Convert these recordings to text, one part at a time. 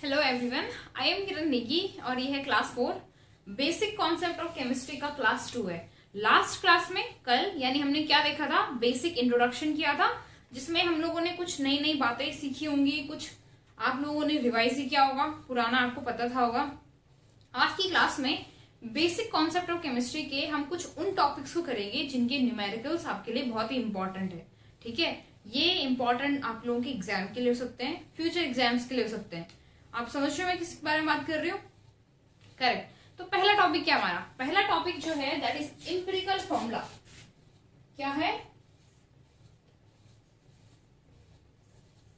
Hello everyone, I am किरण नेगी और ये है class 4 basic concept of chemistry का क्लास 2 है। लास्ट क्लास में कल यानी हमने क्या देखा था, बेसिक इंट्रोडक्शन किया था जिसमें हम लोगों ने कुछ नई नई बातें सीखी होंगी, कुछ आप लोगों ने रिवाइज ही किया होगा, पुराना आपको पता था होगा। आज की क्लास में बेसिक कॉन्सेप्ट ऑफ केमिस्ट्री के हम कुछ उन टॉपिक्स को करेंगे जिनके न्यूमेरिकल्स आपके लिए बहुत ही इंपॉर्टेंट है। ठीक है, ये इंपॉर्टेंट आप लोगों के एग्जाम के लिए हो सकते हैं, फ्यूचर एग्जाम्स के लिए हो सकते हैं। आप समझ रहे हो मैं किस बारे में बात कर रही हूँ? करेक्ट। तो पहला टॉपिक क्या हमारा? पहला टॉपिक जो है दैट इज एम्पिरिकल फॉर्मूला। क्या है?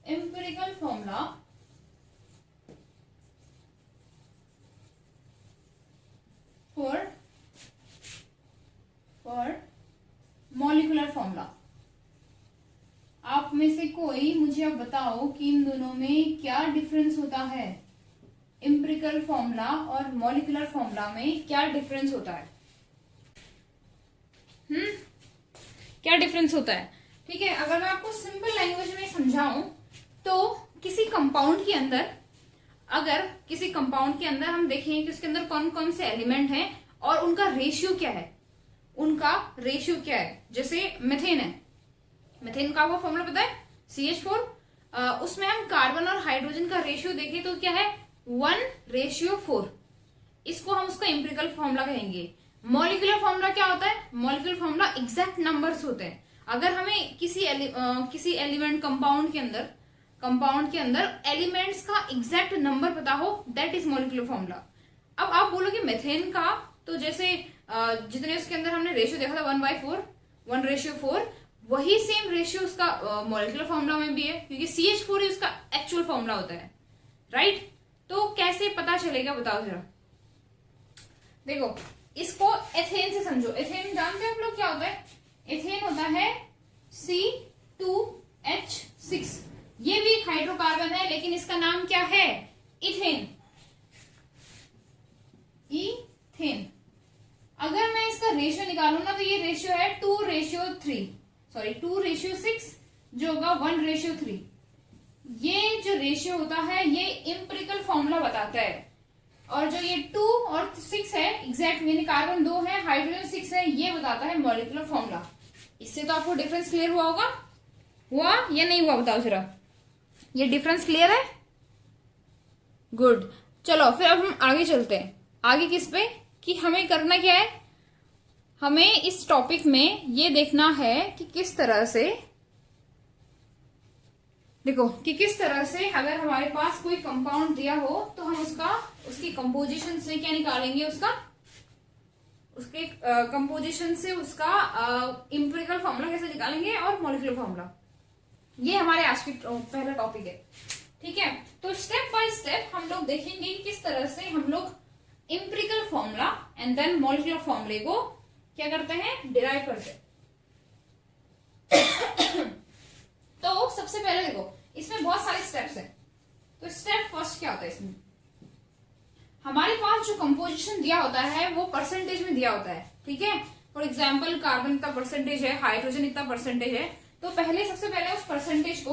Empirical formula for molecular formula. आप में से कोई मुझे अब बताओ कि इन दोनों में क्या डिफरेंस होता है? एम्पिरिकल फॉर्मूला और मॉलिक्यूलर फॉर्मूला में क्या डिफरेंस होता है? क्या डिफरेंस होता है? ठीक है, अगर मैं आपको सिंपल लैंग्वेज में समझाऊं तो किसी कंपाउंड के अंदर, अगर किसी कंपाउंड के अंदर हम देखें कि उसके अंदर कौन कौन से एलिमेंट हैं और उनका रेशियो क्या है, जैसे मीथेन है, मीथेन का वो फॉर्मूला पता है CH4। उसमें हम कार्बन और हाइड्रोजन का रेशियो देखें तो क्या है 1:4। इसको हम उसका एम्पिरिकल फॉर्मूला कहेंगे। मॉलिक्यूलर फॉर्मूला क्या होता है? मॉलिक्यूलर फॉर्मूला एग्जैक्ट नंबर्स होते हैं। अगर हमें किसी एलिमेंट कंपाउंड के अंदर एलिमेंट्स का एग्जैक्ट नंबर पता हो, दैट इज मॉलिक्यूलर फॉर्मूला। अब आप बोलोगे मीथेन का, तो जैसे जितने उसके अंदर हमने रेशियो देखा था 1:4, वही सेम रेशियो उसका मॉलिक्यूलर फॉर्मूला में भी है, क्योंकि CH4 ही उसका एक्चुअल फॉर्मूला होता है, राइट? तो कैसे पता चलेगा बताओ जरा। देखो, इसको एथेन से समझो। एथेन जानते हैं आप लोग क्या होता है? एथेन होता है C2H6। ये भी एक हाइड्रोकार्बन है, लेकिन इसका नाम क्या है? इथेन। इथेन। अगर मैं इसका रेशियो निकालू ना तो ये रेशियो है 2:6, जो होगा 1:3। ये जो रेशियो होता है ये एम्पिरिकल फॉर्मूला बताता है। और जो ये 2 और 6 है एग्जैक्ट, यानी कार्बन 2 है, हाइड्रोजन 6 है, ये बताता है मॉलिक्यूलर फॉर्मूला। इससे तो आपको डिफरेंस क्लियर हुआ होगा, हुआ या नहीं हुआ बताओ जरा। ये डिफरेंस क्लियर है? गुड। चलो फिर अब हम आगे चलते हैं। आगे किस पे कि हमें करना क्या है? हमें इस टॉपिक में ये देखना है कि किस तरह से, देखो कि किस तरह से अगर हमारे पास कोई कंपाउंड दिया हो तो हम उसकी कंपोजिशन से क्या निकालेंगे, उसके कंपोजिशन से उसका एम्पिरिकल फॉर्मूला कैसे निकालेंगे और मॉलिक्यूलर फॉर्मूला। ये हमारे आज की पहला टॉपिक है। ठीक है, तो स्टेप बाय स्टेप हम लोग देखेंगे कि किस तरह से हम लोग empirical formula and then molecular फॉर्मूले को क्या करते हैं, डिराइव करते हैं। तो सबसे पहले देखो, इसमें बहुत सारे स्टेप्स हैं। तो स्टेप फर्स्ट क्या होता है? इसमें हमारे पास जो कंपोजिशन दिया होता है वो परसेंटेज में दिया होता है। ठीक है, फॉर एग्जाम्पल कार्बन इतना परसेंटेज है, हाइड्रोजन इतना परसेंटेज है। तो सबसे पहले उस परसेंटेज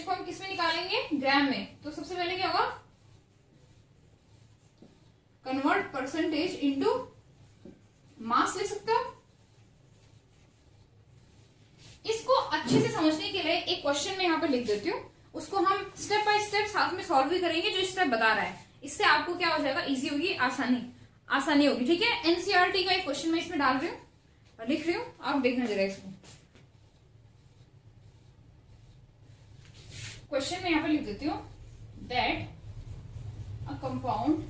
को हम किस में निकालेंगे? ग्राम में। तो सबसे पहले क्या होगा? कन्वर्ट परसेंटेज इनटू मास लिख सकते हो। इसको अच्छे से समझने के लिए एक क्वेश्चन में यहां पर लिख देती हूँ, उसको हम स्टेप बाय स्टेप साथ में सॉल्व भी करेंगे जो स्टेप बता रहा है। इससे आपको क्या हो जाएगा, इजी होगी, आसानी होगी। ठीक है, एनसीईआरटी का एक क्वेश्चन मैं इसमें डाल रही हूँ और लिख रही हूँ, आप देखना जरा इसको। क्वेश्चन में यहां पर लिख देती हूँ that a compound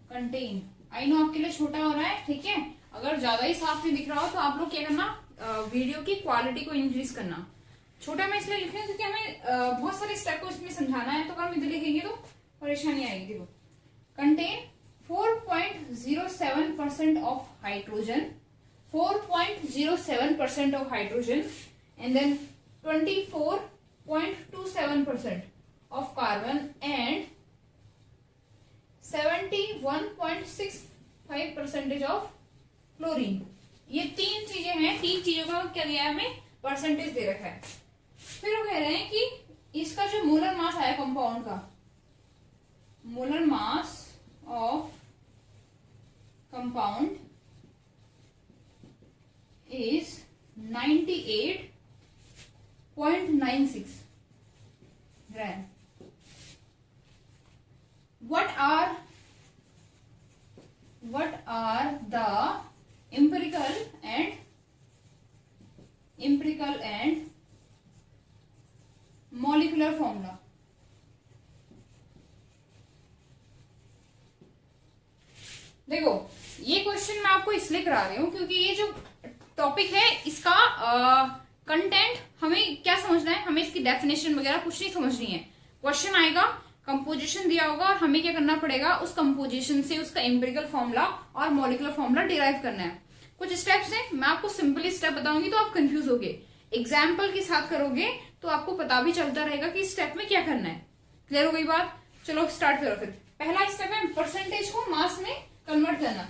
contain, I know आपके लिए छोटा हो रहा है, ठीक है, अगर ज्यादा ही साफ नहीं दिख रहा हो तो आप लोग क्या करना, वीडियो की क्वालिटी को इंक्रीज करना। छोटा मैं इसलिए लिख रही हूँ क्योंकि हमें बहुत सारे स्टेप को इसमें समझाना है, तो अगर हम इधर लिखेंगे तो परेशानी आएगी। देखो, contain 4.07% of hydrogen, 4.07% of hydrogen and then 24.27% of carbon and 71.65% of chlorine. ये तीन चीजें हैं, तीन चीजों का क्या दिया है हमें, परसेंटेज दे रखा है। फिर वो कह रहे हैं कि इसका जो मोलर मास आया कंपाउंड का, molar mass of compound is 98.96 gram. What are the empirical and molecular formula? देखो ये क्वेश्चन मैं आपको इसलिए करा रही हूं क्योंकि ये जो टॉपिक है इसका कंटेंट हमें क्या समझना है, हमें इसकी डेफिनेशन वगैरह कुछ नहीं समझनी है। क्वेश्चन आएगा, कंपोजिशन दिया होगा और हमें क्या करना पड़ेगा, उस कंपोजिशन से उसका एम्पिरिकल फॉर्मूला और मॉलिक्यूलर फॉर्मूला डिराइव करना है। कुछ स्टेप्स हैं, मैं आपको सिंपली स्टेप बताऊंगी तो आप कंफ्यूज होगे। एग्जाम्पल के साथ करोगे तो आपको पता भी चलता रहेगा कि स्टेप में क्या करना है। क्लियर हो गई बात? चलो स्टार्ट करो। फिर पहला स्टेप है परसेंटेज को मास में कन्वर्ट करना।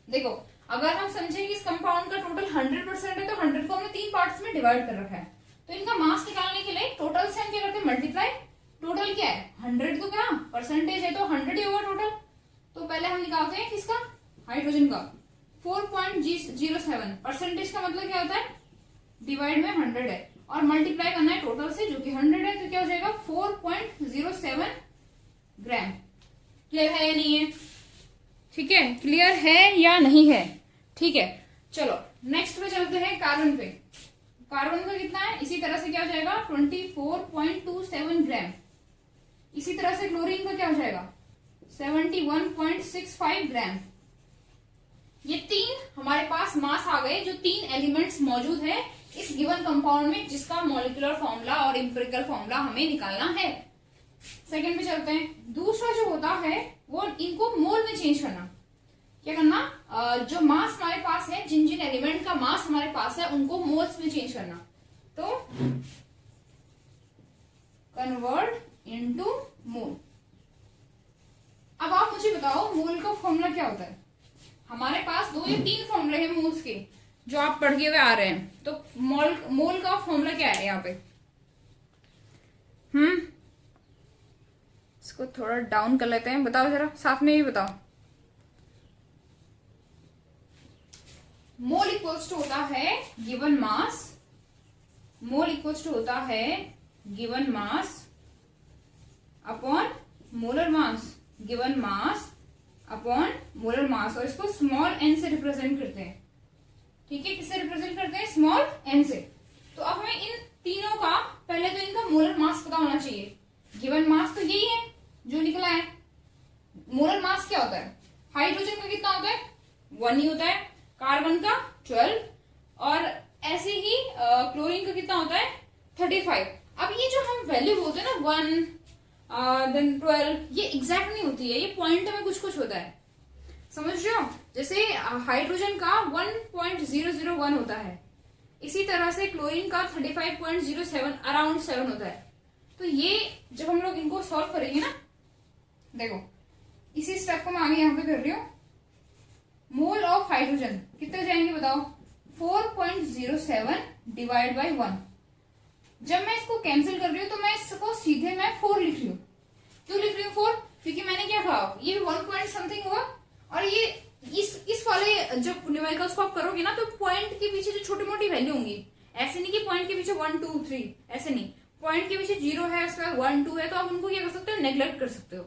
देखो अगर हम समझें कि इस कंपाउंड का टोटल 100% है तो 100 को हमने 3 पार्ट्स में डिवाइड कर रखा है, तो इनका मास निकालने के लिए टोटल से हम क्या करते हैं, मल्टीप्लाई। टोटल क्या है 100, तो क्या परसेंटेज है तो 100 ही होगा टोटल। तो पहले हम निकालते हैं किसका, हाइड्रोजन का 4.07। परसेंटेज का मतलब क्या होता है, डिवाइड में 100 है और मल्टीप्लाई करना है टोटल से जो कि 100 है, तो क्या हो जाएगा 4.07 ग्राम। क्लियर है या नहीं है? ठीक है, क्लियर है या नहीं है? ठीक है, चलो नेक्स्ट पे चलते हैं कार्बन पे। कार्बन का कितना है, इसी तरह से क्या हो जाएगा 24.27 ग्राम। इसी तरह से क्लोरीन का क्या हो जाएगा 71.65 ग्राम। ये 3 हमारे पास मास आ गए, जो 3 एलिमेंट्स मौजूद है इस गिवन कंपाउंड में जिसका मॉलिक्यूलर फॉर्मूला और एम्पिरिकल फॉर्मूला हमें निकालना है। सेकंड पे चलते हैं। दूसरा जो होता है वो इनको मोल में चेंज करना। क्या करना, जो मास हमारे पास है, जिन जिन एलिमेंट का मास हमारे पास है उनको मोल्स में चेंज करना। तो कन्वर्ट इनटू मोल। अब आप मुझे बताओ मोल का फॉर्मूला क्या होता है। हमारे पास 2 या 3 फॉर्मूले हैं मोल्स के जो आप पढ़ के हुए आ रहे हैं। तो मोल का फॉर्मूला क्या है यहाँ पे, इसको थोड़ा डाउन कर लेते हैं, बताओ जरा साथ में ही बताओ। मोल इक्वल्स टू होता है given mass, mole equals to होता है given mass upon molar mass, given mass upon molar mass, और इसको स्मॉल एन से रिप्रेजेंट करते हैं। ठीक है, किससे रिप्रेजेंट करते हैं, स्मॉल एन से। तो अब हमें इन तीनों का पहले तो इनका मोलर मास पता होना चाहिए। गिवन मास तो यही है जो निकला है। मोलर मास क्या होता है, हाइड्रोजन का कितना होता है 1 ही होता है, कार्बन का 12 और ऐसे ही क्लोरीन का कितना होता है 35। अब ये जो हम वैल्यू बोलते हैं ना 1 देन 12, ये एग्जैक्ट नहीं होती है, ये पॉइंट में कुछ कुछ होता है, समझ रहे हो। जैसे हाइड्रोजन का 1.001 होता है, इसी तरह से क्लोरीन का 35.07 अराउंड 7 होता है। तो ये जब हम लोग इनको सॉल्व करेंगे ना, देखो इसी स्टेप को मैं आगे यहाँ पे कर रही हूँ। मोल ऑफ हाइड्रोजन कितने जाएंगे बताओ, 4.07 डिवाइड बाई 1। जब मैं इसको कैंसिल कर रही हूँ तो मैं इसको सीधे मैं 4 लिख रही हूँ। क्यों लिख रही हूँ 4, क्योंकि मैंने क्या कहा, ये 1 पॉइंट समथिंग होगा और ये इस वाले जब न्यूमेरिकल्स को आप करोगे ना तो पॉइंट के पीछे जो छोटी मोटी वैल्यू होंगी, ऐसे नहीं कि पॉइंट के पीछे 1 2 3, ऐसे नहीं, पॉइंट के पीछे 0 है, उसके बाद 1 2 है, तो आप उनको क्या कर सकते हो, नेग्लेक्ट कर सकते हो।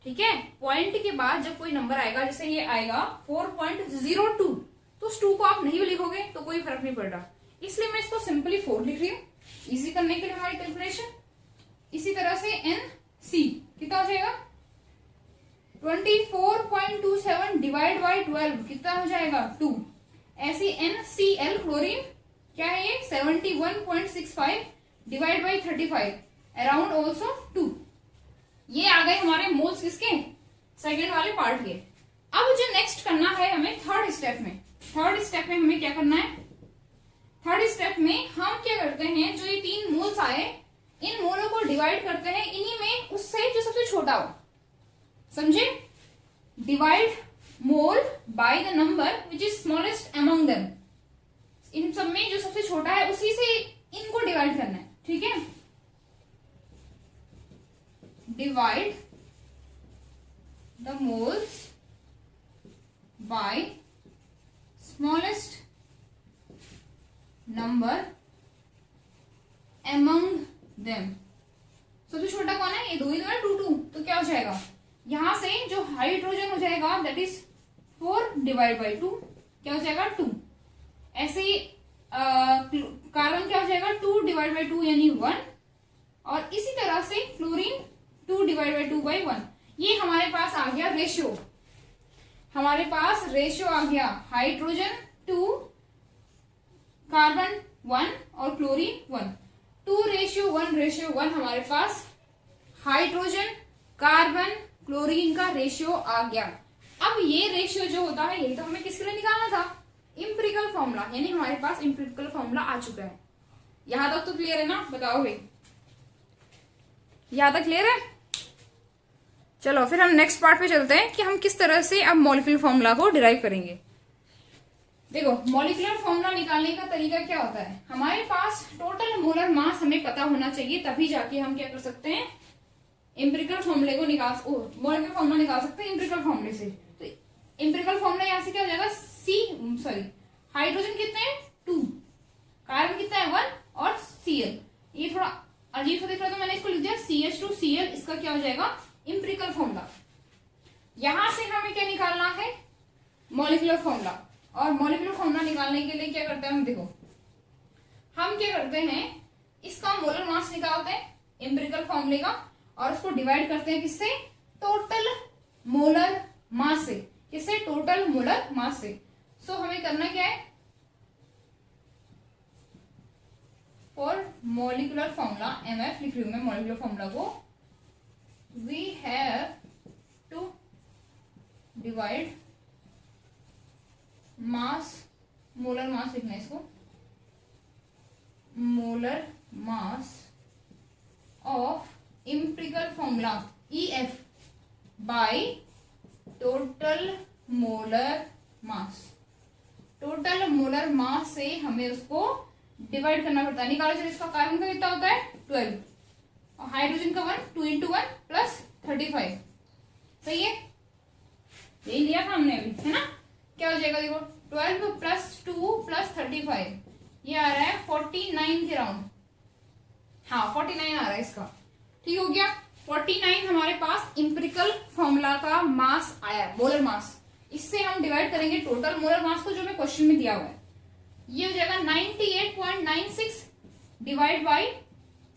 ठीक है, पॉइंट के बाद जब कोई नंबर आएगा, जैसे ये आएगा 4.02, तो उस 2 को आप नहीं भी लिखोगे तो कोई फर्क नहीं पड़ रहा, इसलिए मैं इसको सिंपली 4 लिख रही हूँ इजी करने के लिए हमारी कैलकुलेशन। इसी तरह से NC कितना हो जाएगा 24.27 डिवाइड बाई 12 कितना हो जाएगा 2। ऐसी NCl क्लोरीन क्या है ये 71.65 डिवाइड बाई 35 अराउंड ऑल्सो 2। ये आ गए हमारे मोल्स किसके, सेकेंड वाले पार्ट के। अब जो नेक्स्ट करना है हमें थर्ड स्टेप में, थर्ड स्टेप में हमें क्या करना है, थर्ड स्टेप में हम क्या करते हैं, जो ये 3 मोल्स आए इन मोलों को डिवाइड करते हैं इन्हीं में उससे जो सबसे छोटा हो, समझे। Divide mole by the number which is smallest among them. इन सब में जो सबसे छोटा है उसी से इनको डिवाइड करना है, ठीक है। Divide the moles bye smallest number among them. सबसे छोटा कौन है, ये दो ही तो है, 2 2, तो क्या हो जाएगा यहां से जो हाइड्रोजन हो जाएगा दैट इज 4 डिवाइड बाई 2, क्या हो जाएगा 2। ऐसे ही कार्बन क्या हो जाएगा 2 डिवाइड बाई 2 यानी 1, और इसी तरह से क्लोरीन 2 डिवाइड बाई 2 बाई 1। ये हमारे पास आ गया रेशियो, हमारे पास रेशियो आ गया हाइड्रोजन 2, कार्बन 1 और क्लोरीन 1। 2:1:1 हमारे पास हाइड्रोजन कार्बन क्लोरीन का रेशियो आ गया। अब ये रेशियो जो होता है ये तो हमें किसके लिए निकालना था, इंपेरिकल फॉर्मूला, यानी हमारे पास इंपेरिकल फॉर्मूला आ चुका है। यहां तक तो क्लियर है ना, बताओ भाई, यहां तक क्लियर है। चलो फिर हम नेक्स्ट पार्ट पे चलते हैं कि हम किस तरह से अब मॉलिक्यूलर फॉर्मूला को डिराइव करेंगे। देखो मॉलिक्यूलर फॉर्मूला निकालने का तरीका क्या होता है, हमारे पास टोटल मोलर मास हमें पता होना चाहिए, तभी जाके हम क्या कर सकते हैं इंपेरिकल फॉर्मूले को मॉलिक्यूलर फॉर्मूला निकाल सकते हैं इंपेरिकल फॉर्मूले से। तो इंपेरिकल फॉर्मूला यहाँ से क्या हो जाएगा, हाइड्रोजन कितने हैं 2, कार्बन कितना है 1 और Cl। ये थोड़ा अजीब सा दिख रहा है तो मैंने इसको लिख दिया CH2Cl, इसका क्या हो जाएगा इंपेरिकल फॉर्मूला। यहां से हमें क्या निकालना है मॉलिक्यूलर फॉर्मूला, और मॉलिक्यूलर फॉर्मूला निकालने के लिए क्या करते हैं हम, देखो हम क्या करते हैं इसका मोलर मास निकालते हैं इंपेरिकल फॉर्मूले का, और उसको डिवाइड करते हैं किससे, टोटल मोलर मास से, किससे, टोटल मोलर मास से। सो हमें करना क्या है, फॉर मॉलिक्यूलर फॉर्मूला MF लिख रही हूं मैं मॉलिक्यूलर फॉर्मूला को, we have to divide mass, molar mass लिखना है इसको, molar mass of empirical formula EF by total molar mass. Total molar mass से हमें उसको डिवाइड करना पड़ता है। निकालो चलो, इसका कार्बन का कितना होता है 12 और हाइड्रोजन का 1, 2 into 1 प्लस 35, सही है, यही लिया था हमने अभी, है ना। क्या हो जाएगा देखो 12 प्लस 2 प्लस 35, ये आ रहा है 49 के राउंड, हाँ 49 आ रहा है इसका, ठीक हो गया। 49 हमारे पास इंपेरिकल फॉर्मूला का मास आया, मोलर मास। इससे हम डिवाइड करेंगे टोटल मोलर मास को जो मैं क्वेश्चन में दिया हुआ है, ये हो जाएगा 98.96 डिवाइड बाई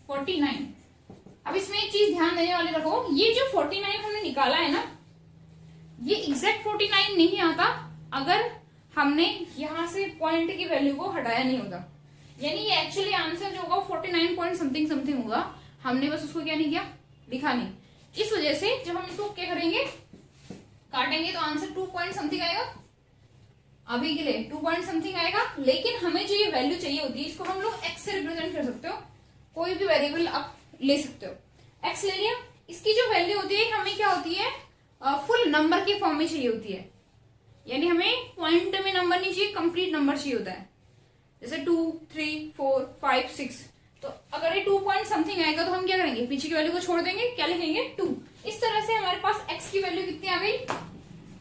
49। अब इसमें एक चीज ध्यान देने वाले रखो, ये जो 49 हमने निकाला है ना, ये एग्जैक्ट 49 नहीं आता अगर हमने यहां से पॉइंट की वैल्यू को हटाया नहीं होता, यानी ये एक्चुअली आंसर जो होगा 49 पॉइंट समथिंग समथिंग होगा, हमने बस उसको क्या नहीं किया, लिखा नहीं। इस वजह से जब हम इसको क्या करेंगे, काटेंगे तो आंसर 2 पॉइंट समथिंग आएगा, अभी के लिए 2 पॉइंट समथिंग आएगा। लेकिन हमें जो ये वैल्यू चाहिए होती है इसको हम लोग एक्स से रिप्रेजेंट कर सकते हो, कोई भी वेरिएबल आप ले सकते हो, एक्स ले लिया। इसकी जो वैल्यू होती है हमें क्या होती है, फुल नंबर के फॉर्म में चाहिए होती है, यानी हमें पॉइंट में नंबर नहीं चाहिए, कंप्लीट नंबर चाहिए होता है, जैसे 2 3 4 5 6। तो अगर ये 2 पॉइंट समथिंग आएगा तो हम क्या करेंगे, पीछे की वैल्यू को छोड़ देंगे, क्या लिखेंगे 2। इस तरह से हमारे पास x की वैल्यू कितनी आ गई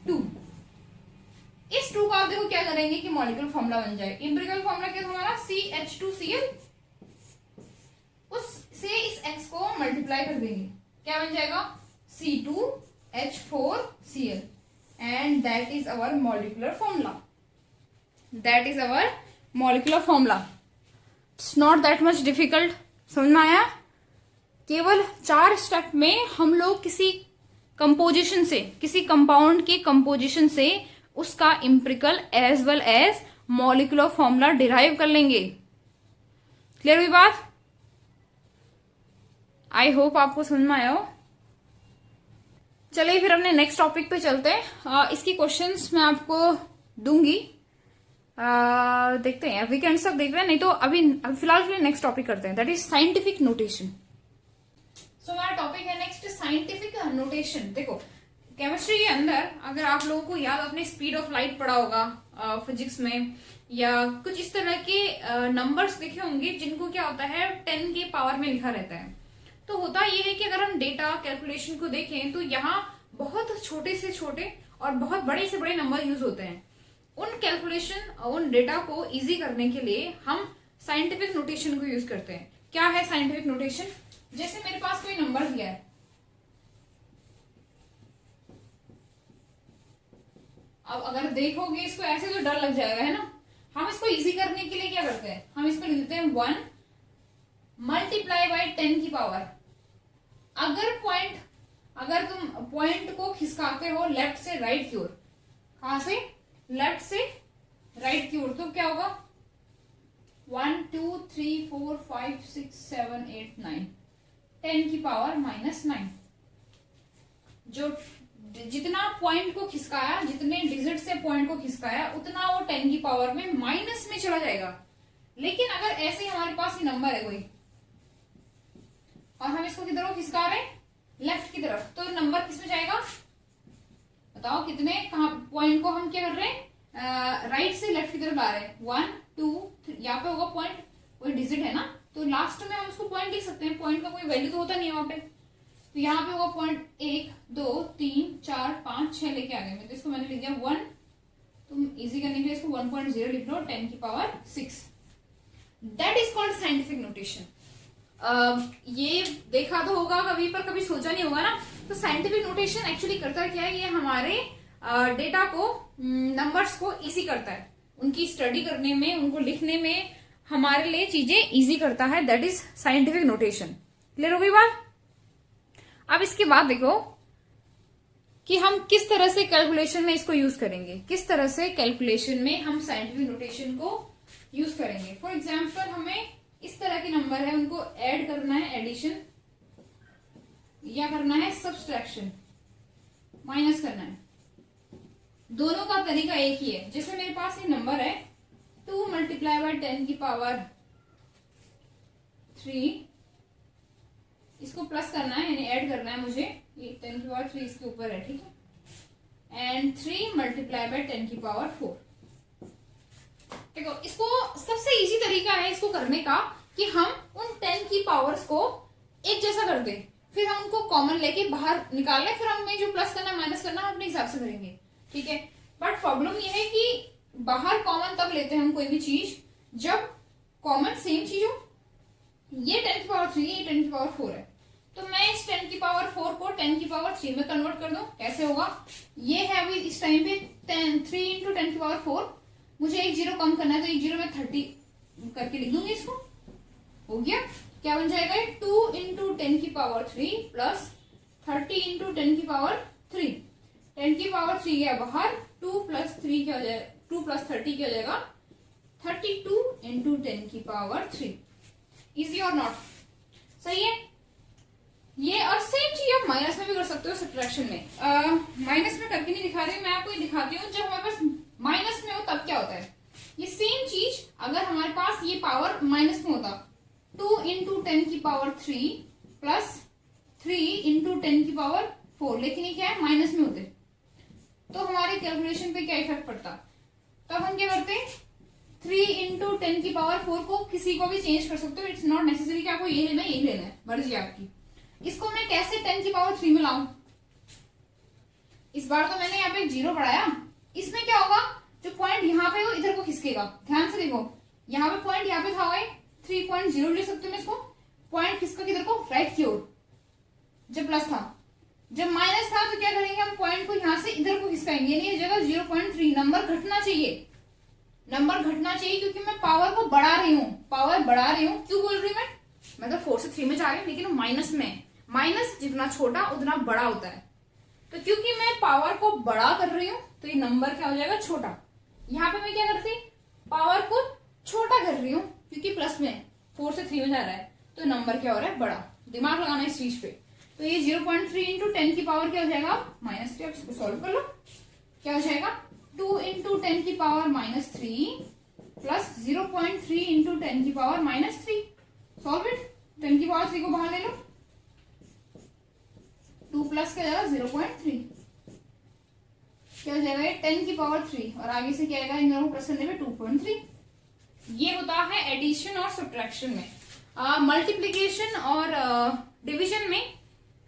2। इस 2 का आप देखो क्या करेंगे कि मॉलिक्यूलर फॉर्मूला बन जाए। इंपेरिकल फॉर्मूला क्या था हमारा CH2Cl, उससे इस x को मल्टीप्लाई कर देंगे, क्या बन जाएगा C2H4Cl, and that is our molecular formula. That is our molecular formula. It's not that much difficult. समझ में आया, केवल 4 स्टेप में हम लोग किसी कंपोजिशन से, किसी कंपाउंड के कंपोजिशन से उसका empirical as well as molecular formula derive कर लेंगे। क्लियर हुई बात, आई होप आपको समझ में आया हो। चलिए फिर अपने नेक्स्ट टॉपिक पे चलते हैं। इसकी क्वेश्चंस मैं आपको दूंगी, देखते हैं वीकेंड तक देख रहे हैं, नहीं तो अभी फिलहाल के लिए नेक्स्ट टॉपिक करते हैं, दैट इज साइंटिफिक नोटेशन। सो हमारा टॉपिक है नेक्स्ट साइंटिफिक नोटेशन। देखो केमिस्ट्री के अंदर अगर आप लोगों को याद, अपने स्पीड ऑफ लाइट पढ़ा होगा फिजिक्स में, या कुछ इस तरह के नंबर्स देखे होंगे जिनको क्या होता है 10 के पावर में लिखा रहता है। तो होता यह है कि अगर हम डेटा कैलकुलेशन को देखें तो यहाँ बहुत छोटे से छोटे और बहुत बड़े से बड़े नंबर यूज होते हैं। उन कैलकुलेशन उन डेटा को इजी करने के लिए हम साइंटिफिक नोटेशन को यूज करते हैं। क्या है साइंटिफिक नोटेशन? जैसे मेरे पास कोई नंबर दिया है, अब अगर देखोगे इसको ऐसे तो डर लग जाएगा, है ना। हम इसको इजी करने के लिए क्या करते हैं, हम इसको लिख देते हैं 1 मल्टीप्लाई बाय 10 की पावर। अगर तुम पॉइंट को खिसकाते हो लेफ्ट से राइट की ओर, कहां से? लेफ्ट से राइट की ओर, तो क्या होगा 1 2 3 4 5 6 7 8 9 10 की पावर -9। जो जितना पॉइंट को खिसकाया, जितने डिजिट से पॉइंट को खिसकाया, उतना वो 10 की पावर में माइनस में चला जाएगा। लेकिन अगर ऐसे ही हमारे पास ये नंबर है कोई और हम इसको किधर को खिसका रहे हैं? लेफ्ट की तरफ, तो नंबर किस में जाएगा? बताओ कितने, कहा पॉइंट को हम क्या कर रहे हैं? राइट से लेफ्ट की तरफ ला रहे हैं। 1 2 3, यहाँ पे होगा पॉइंट, कोई डिजिट है ना, तो लास्ट में हम उसको पॉइंट लिख सकते हैं। पॉइंट का कोई वैल्यू तो होता नहीं है वहां पे, तो यहाँ पे होगा पॉइंट 1 2 3 4 5 6 लेके आ गए मैं, तो इसको मैंने लिख दिया 1। तुम इजी करने के लिए इसको 1.0 लिख लो, 10 की power 6। That is called scientific notation. ये देखा तो होगा कभी, पर कभी सोचा नहीं होगा ना। तो साइंटिफिक नोटेशन एक्चुअली करता क्या है, ये हमारे डेटा को, नंबर्स को इजी करता है, उनकी स्टडी करने में, उनको लिखने में हमारे लिए चीजें इजी करता है। That is scientific notation. Clear हो गई बात? अब इसके बाद देखो कि हम किस तरह से कैलकुलेशन में इसको यूज करेंगे, किस तरह से कैलकुलेशन में हम साइंटिफिक नोटेशन को यूज करेंगे। फॉर एग्जाम्पल हमें इस तरह के नंबर है, उनको ऐड करना है, एडिशन, या करना है सब्सट्रैक्शन, माइनस करना है। दोनों का तरीका एक ही है। जैसे मेरे पास ये नंबर है 2 मल्टीप्लाई बाय 10 की पावर 3, इसको प्लस करना है यानी ऐड करना है मुझे, ये 10 की पावर 3 इसके ऊपर है, ठीक है। एंड 3 मल्टीप्लाई बाय 10 की पावर 4। देखो इसको सबसे इजी तरीका है इसको करने का कि हम उन 10 की पावर्स को एक जैसा कर दें, फिर हम उनको कॉमन लेके बाहर निकाल लें, फिर हमें जो प्लस करना माइनस करना हम अपने हिसाब से करेंगे, ठीक है। बट प्रॉब्लम ये है कि बाहर कॉमन तब लेते हैं हम कोई भी चीज जब कॉमन सेम चीज हो। ये 10 की पावर 3, ये 10 की पावर 4 है, तो मैं इस 10 की पावर 4 को 10 की पावर 3 में कन्वर्ट कर दूं, कैसे होगा? ये है अभी इस टाइम पे 3 इंटू 10 की पावर 4, मुझे एक जीरो कम करना है, तो एक जीरो में 30 करके लिख दूंगी इसको, हो गया। क्या बन जाएगा? 2 इंटू 10 की पावर 3 प्लस 30 इंटू 10 की पावर 3। 10 की पावर 3 गया बाहर, 2 प्लस 3 क्या हो जाएगा? 2 प्लस 30 क्या हो जाएगा? 32 इंटू 10 की पावर 3। इजी और नॉट? सही है। ये और सेम चीज आप माइनस में भी कर सकते हो, सब्ट्रैक्शन में। माइनस में करके नहीं दिखा रही, मैं आपको दिखाती हूँ जब हमारे पास माइनस में हो तब क्या होता है। ये सेम चीज अगर हमारे पास ये पावर माइनस में होता, 2 इंटू 10 की पावर 3 प्लस 3 इंटू 10 की पावर 4, लेकिन ये क्या है? माइनस में होते, तो हमारे कैलकुलेशन पे क्या इफेक्ट पड़ता? तब हम क्या करते? 3 इंटू 10 की पावर 4 को किसी को भी चेंज कर सकते हो। इट्स नॉट नेसेसरी कि आपको ये लेना है, ये लेना है, मर्जी आपकी। इसको मैं कैसे 10 की पावर 3 में लाऊं? इस बार तो मैंने यहाँ पे एक जीरो बढ़ाया, इसमें क्या होगा? जो पॉइंट यहाँ पे हो इधर को खिसकेगा। ध्यान से देखो, यहाँ पे पॉइंट यहाँ पे था, 3.0 ले सकते हो मैं इसको, पॉइंट खिसका किधर को? राइट की ओर। जब प्लस था, जब माइनस था तो क्या करेंगे हम? पॉइंट को यहाँ से इधर को खिसकाएंगे, यानी इस जगह 0.3 नंबर घटना चाहिए, नंबर घटना चाहिए, क्योंकि मैं पावर को बढ़ा रही हूँ, पावर बढ़ा रही हूँ। क्यों बोल रही हूँ मैं तो 4 से 3 में जा रही हूँ, लेकिन माइनस में, माइनस जितना छोटा उतना बड़ा होता है। तो क्योंकि मैं पावर को बड़ा कर रही हूँ तो ये नंबर क्या हो जाएगा? छोटा। यहाँ पे मैं क्या करती? पावर को छोटा कर रही हूँ, क्योंकि प्लस में 4 से 3 में जा रहा है, तो नंबर क्या हो रहा है? बड़ा। दिमाग लगाना इस चीज पे। तो ये 0.3 इंटू 10 की पावर क्या हो जाएगा? -3। इसको सॉल्व कर लो, क्या हो जाएगा? 2 इंटू 10 की पावर -3 प्लस 0.3 इंटू 10 की पावर -3। Solve it. 10 की पावर 3 को बाहर ले लो, 2 प्लस क्या जाएगा? 0.3। क्या हो जाएगा, 10 की पावर 3 और आगे से क्या आएगा, इन दोनों प्लस करने में 2.3। ये होता है एडिशन और सब्ट्रैक्शन में। मल्टीप्लीकेशन और डिवीजन में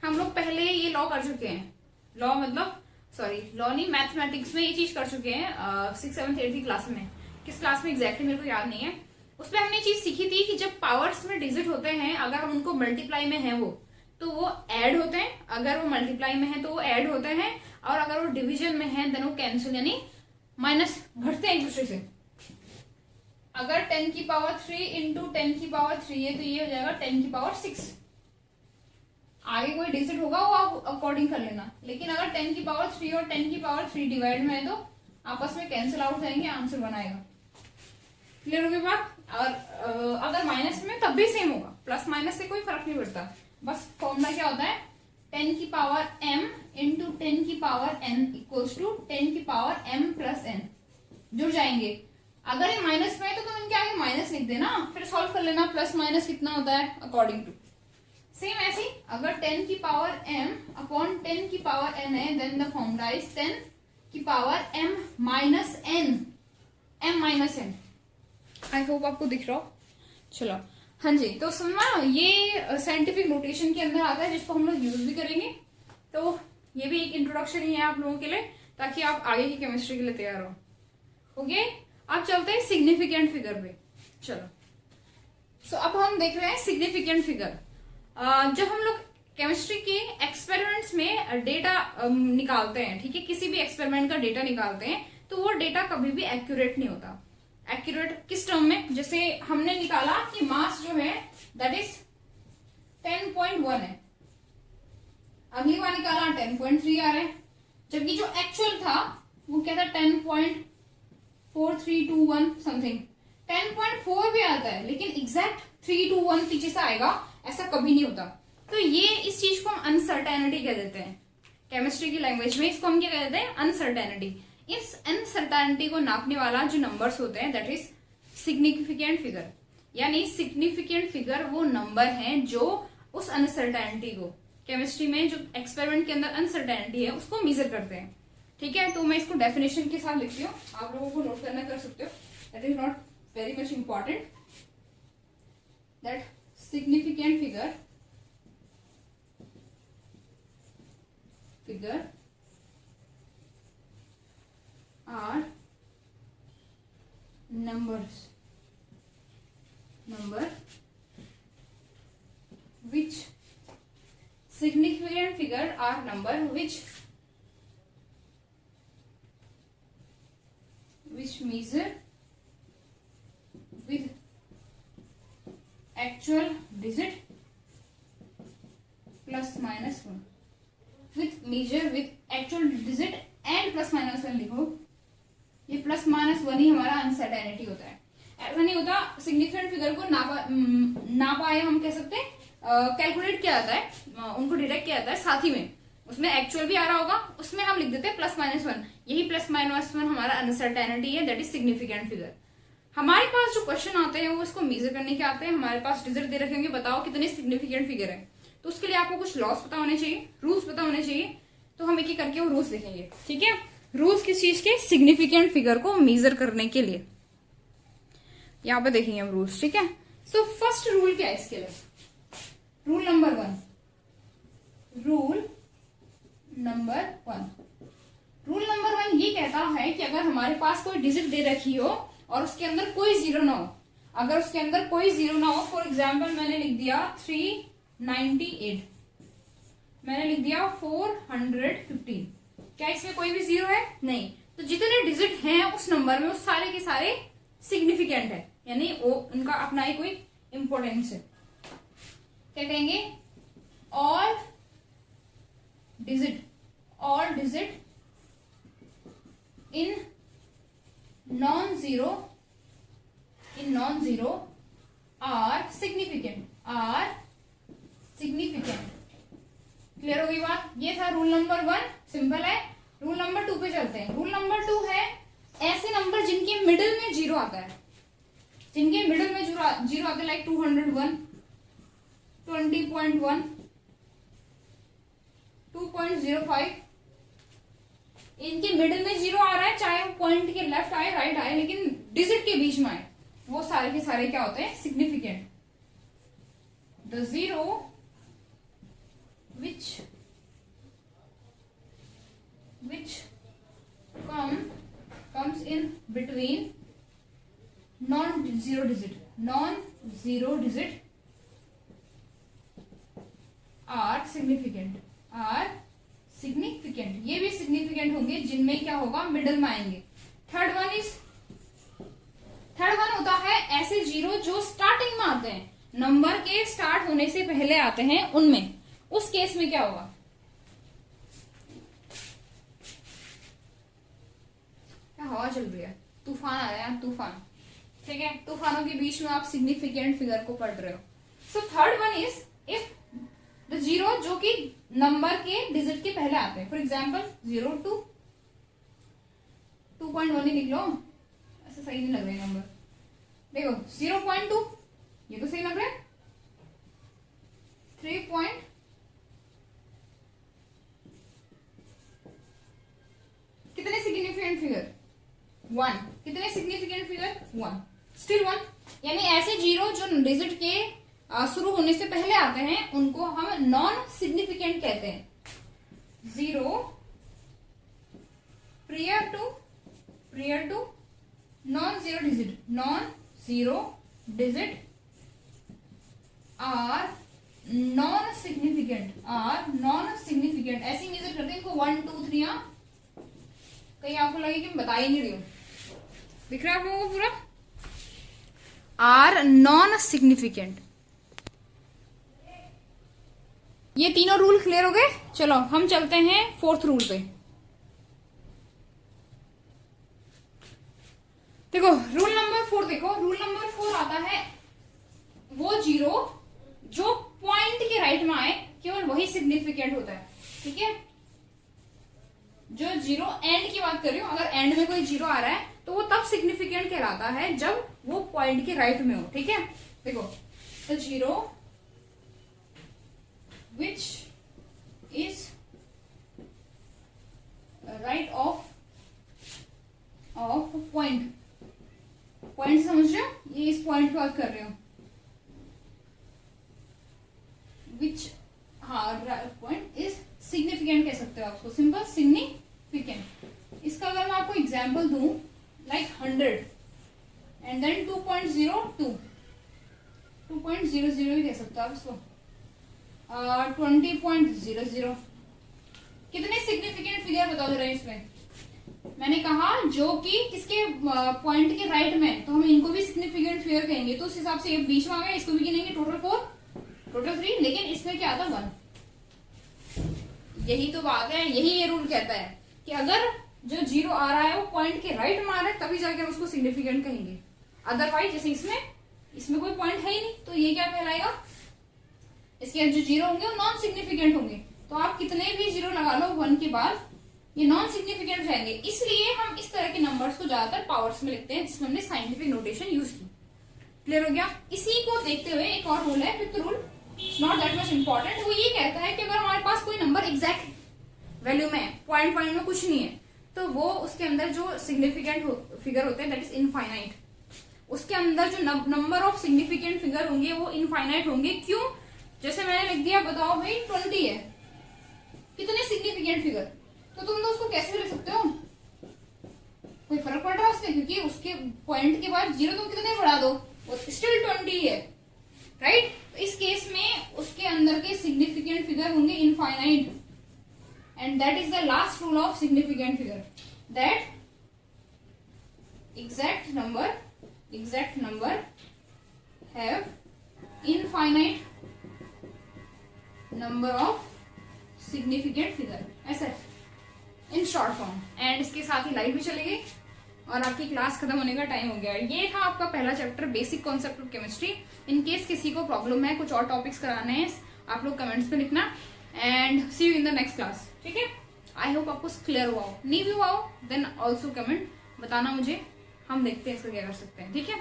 हम लोग पहले ये लॉ कर चुके हैं। लॉ मतलब सॉरी लॉ नहीं, मैथमेटिक्स में ये चीज कर चुके हैं 6th 7th 8th क्लास में। किस क्लास में एग्जैक्टली मेरे को याद नहीं है। उसमें हमने चीज सीखी थी कि जब पावर्स में डिजिट होते हैं, अगर हम उनको मल्टीप्लाई में है वो तो वो ऐड होते हैं, अगर वो मल्टीप्लाई में है तो वो ऐड होते हैं, और अगर वो डिवीजन में है देन वो कैंसिल यानी माइनस घटते हैं एक दूसरे से। अगर 10 की पावर 3 इंटू 10 की पावर 3 है तो ये हो जाएगा 10 की पावर 6। आगे कोई डिजिट होगा वो आप अकॉर्डिंग कर लेना, लेकिन अगर 10 की पावर 3 और 10 की पावर 3 डिवाइड में है तो आपस में कैंसिल आउट जाएंगे, आंसर बनाएगा। क्लियर होगी बात। और अगर माइनस में तब भी सेम होगा, प्लस माइनस से कोई फर्क नहीं पड़ता। बस फॉर्मूला क्या होता है, 10 की पावर m इंटू 10 की पावर n इक्वल्स टू 10 की पावर m प्लस n। जुड़ जाएंगे। अगर ये माइनस में है तो तुम इनके आगे माइनस लिख देना, फिर सॉल्व कर लेना प्लस माइनस कितना होता है अकॉर्डिंग टू। सेम ऐसे ही अगर 10 की पावर m अपॉन 10 की पावर n है देन द फॉर्मूला इज 10 की power m minus n, m minus n। I hope आपको दिख रहा हो। चलो हाँ जी, तो सुनना, ये साइंटिफिक नोटेशन के अंदर आता है जिसको हम लोग यूज भी करेंगे। तो ये भी एक इंट्रोडक्शन ही है आप लोगों के लिए, ताकि आप आगे की केमिस्ट्री के लिए तैयार हो। ओके, अब चलते हैं सिग्निफिकेंट फिगर पे। चलो अब हम देख रहे हैं सिग्निफिकेंट फिगर। जब हम लोग केमिस्ट्री के एक्सपेरिमेंट्स में डेटा निकालते हैं, ठीक है, किसी भी एक्सपेरिमेंट का डेटा निकालते हैं तो वो डेटा कभी भी एक्यूरेट नहीं होता। एक्यूरेट किस टर्म में, जैसे हमने निकाला कि मास जो है दैट इज 10.1 है, अगली बार निकाला 10.3 आ रहा है, जबकि जो एक्चुअल था वो क्या था 10.4321 समथिंग। 10.4 भी आता है लेकिन एग्जैक्ट 321 पीछे से आएगा, ऐसा कभी नहीं होता। तो ये इस चीज को हम अनसर्टेनिटी कह देते हैं केमिस्ट्री की लैंग्वेज में। इसको हम क्या कहते हैं, अनसर्टेनिटी। इस अनसर्टेनिटी को नापने वाला जो नंबर्स होते हैं दैट इज सिग्निफिकेंट फिगर। यानी सिग्निफिकेंट फिगर वो नंबर हैं जो उस अनसर्टेनिटी को, केमिस्ट्री में जो एक्सपेरिमेंट के अंदर अनसर्टेनिटी है उसको मेजर करते हैं। ठीक है, तो मैं इसको डेफिनेशन के साथ लिखती हूँ, आप लोगों को नोट करना कर सकते हो। That is not very much important. That significant figure are number which significant figure are number which measure with actual digit plus minus 1, with measure with actual digit and plus minus 1 लिखो। ये plus minus 1 ही हमारा uncertainty होता है। ऐसा नहीं होता significant figure को ना पाए हम कह सकते हैं, कैलकुलेट किया जाता है, उनको डिटेक्ट किया जाता है, साथ ही में उसमें एक्चुअल भी आ रहा होगा, उसमें हम लिख देते हैं प्लस माइनस 1। यही प्लस माइनस 1 हमारा अनसर्टेनिटी है, दैट इज सिग्निफिकेंट फिगर। हमारे पास जो क्वेश्चन आते हैं वो इसको मेजर करने के आते हैं। हमारे पास डिजिट दे रखे होंगे, बताओ कितने सिग्निफिकेंट फिगर है, तो उसके लिए आपको कुछ लॉस पता होने चाहिए, रूल्स पता होने चाहिए। तो हम एक एक करके वो रूल्स देखेंगे। ठीक है, रूल्स किस चीज के, सिग्निफिकेंट फिगर को मेजर करने के लिए। यहां पे देखेंगे हम रूल्स। ठीक है, सो फर्स्ट रूल क्या है इसके लिए, रूल नंबर 1 ये कहता है कि अगर हमारे पास कोई डिजिट दे रखी हो और उसके अंदर कोई जीरो ना हो, अगर उसके अंदर कोई जीरो ना हो, फॉर एग्जाम्पल मैंने लिख दिया 398, मैंने लिख दिया 415, क्या इसमें कोई भी जीरो है, नहीं, तो जितने डिजिट हैं उस नंबर में वो सारे के सारे सिग्निफिकेंट है, यानी वो उनका अपना ही कोई इंपॉर्टेंस है। क्या कहेंगे, all digit in non zero are significant. Clear होगी बात। ये था रूल नंबर 1, सिंपल है। रूल नंबर 2 पे चलते हैं। रूल नंबर 2 है ऐसे नंबर जिनके मिडिल में जीरो आता है, जिनके मिडिल में जीरो आते हैं, लाइक 201, 20.1, 2.05, इनके मिडिल में जीरो आ रहा है, चाहे वो पॉइंट के लेफ्ट आए राइट आए, लेकिन डिजिट के बीच में आए, वो सारे के सारे क्या होते हैं, significant. The zero which comes in between non-zero digit are significant। ये भी सिग्निफिकेंट होंगे जिनमें क्या होगा, मिडल में आएंगे। थर्ड वन होता है ऐसे जीरो जो स्टार्टिंग में आते हैं, नंबर के स्टार्ट होने से पहले आते हैं, उनमें उस केस में क्या होगा, हवा चल रही है, तूफान आ रहा है, तूफान, ठीक है, तूफानों के बीच में आप सिग्निफिकेंट फिगर को पढ़ रहे हो। So third one is if the zero जो कि नंबर के डिजिट के पहले आते हैं, फॉर एग्जाम्पल 0 2 2.1 ही लिख लो, ऐसा सही नहीं लग रहा है नंबर, देखो 0.2 ये तो सही लग रहा है, 3. कितने सिग्निफिकेंट फिगर, 1, कितने सिग्निफिकेंट फिगर, 1, स्टिल 1, यानी ऐसे जीरो जो डिजिट के शुरू होने से पहले आते हैं उनको हम नॉन सिग्निफिकेंट कहते हैं। 0 prior to non-zero digit are non-significant, ऐसे मेजर करते हैं इनको 1 2 3, कहीं आपको लगे कि मैं बता ही नहीं रही हूं, दिख रहा है आप लोगों को पूरा, आर नॉन सिग्निफिकेंट। ये तीनों रूल क्लियर हो गए। चलो हम चलते हैं फोर्थ रूल पे। देखो रूल नंबर 4, देखो रूल नंबर 4 आता है वो जीरो जो पॉइंट के राइट में आए, केवल वही सिग्निफिकेंट होता है, ठीक है। जो जीरो एंड की बात कर रही हूं, अगर एंड में कोई जीरो आ रहा है तो वो तब सिग्निफिकेंट कहलाता है जब वो पॉइंट के राइट में हो, ठीक है। देखो the zero which is right of point, point समझ रहे हो, ये इस पॉइंट की बात कर रहे हो, विच, हाँ पॉइंट इज सिग्निफिकेंट कह सकते हो आप उसको, सिंपल सिग्निफिकेंट। इसका अगर मैं आपको एग्जांपल दूं लाइक 100 एंड देन 2.02, 2.00 ही कह सकते हो आप इसको, 20.00, कितने सिग्निफिकेंट फिगर बताओ जरा इसमें। मैंने कहा जो कि किसके पॉइंट के राइट में, तो हम इनको भी सिग्निफिकेंट फिगर कहेंगे, तो उस हिसाब से ये बीच में आ गया, इसको भी गिनेंगे, टोटल 4, टोटल 3, लेकिन इसमें क्या आता 1। यही तो बात है, यही ये रूल कहता है कि अगर जो जीरो आ रहा है वो पॉइंट के राइट में आ रहा है तभी जाके हम उसको सिग्निफिकेंट कहेंगे, अदरवाइज जैसे इसमें कोई पॉइंट है ही नहीं तो ये क्या कहलाएगा, इसके जो जीरो होंगे वो नॉन सिग्निफिकेंट होंगे। तो आप कितने भी जीरो लगा लो 1 के बाद, ये नॉन सिग्निफिकेंट रहेंगे। इसलिए हम इस तरह के नंबर्स को ज्यादातर पावर्स में लिखते हैं, जिसमें हमने साइंटिफिक नोटेशन यूज की। क्लियर हो गया। इसी को देखते हुए एक और रूल है, fifth rule, not that much important, वो ये कहता है कि अगर हमारे पास कोई नंबर एग्जैक्ट वैल्यू में है, पॉइंट में कुछ नहीं है, तो वो उसके अंदर जो सिग्निफिकेंट फिगर होते हैं दैट इज इनफाइनाइट, उसके अंदर जो नंबर ऑफ सिग्निफिकेंट फिगर होंगे वो इनफाइनाइट होंगे। क्यों, जैसे मैंने लिख दिया, बताओ भाई 20 है, कितने सिग्निफिकेंट फिगर, तो तुम तो उसको कैसे लिख सकते हो, कोई फर्क पड़ रहा है उससे, क्योंकि उसके पॉइंट के बाद जीरो तुम कितने बढ़ा दो वो स्टिल 20 है, राइट। तो इस केस में उसके अंदर के सिग्निफिकेंट फिगर होंगे infinite, and that is the last rule of significant figure, that exact number have infinite number of significant figure, ऐसा इन शॉर्ट फॉर्म। एंड इसके साथ ही लाइट भी चली गई और आपकी क्लास खत्म होने का टाइम हो गया। ये था आपका पहला chapter, basic concept of chemistry. In case किसी को प्रॉब्लम है, कुछ और टॉपिक्स कराने हैं, आप लोग कमेंट्स पे लिखना, and see you in the next class, ठीक है। आई होप आपको क्लियर हुआ हो, नहीं भी हुआ हो देन ऑल्सो कमेंट बताना मुझे, हम देखते हैं इसको क्या कर सकते हैं, ठीक है।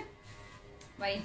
बाय।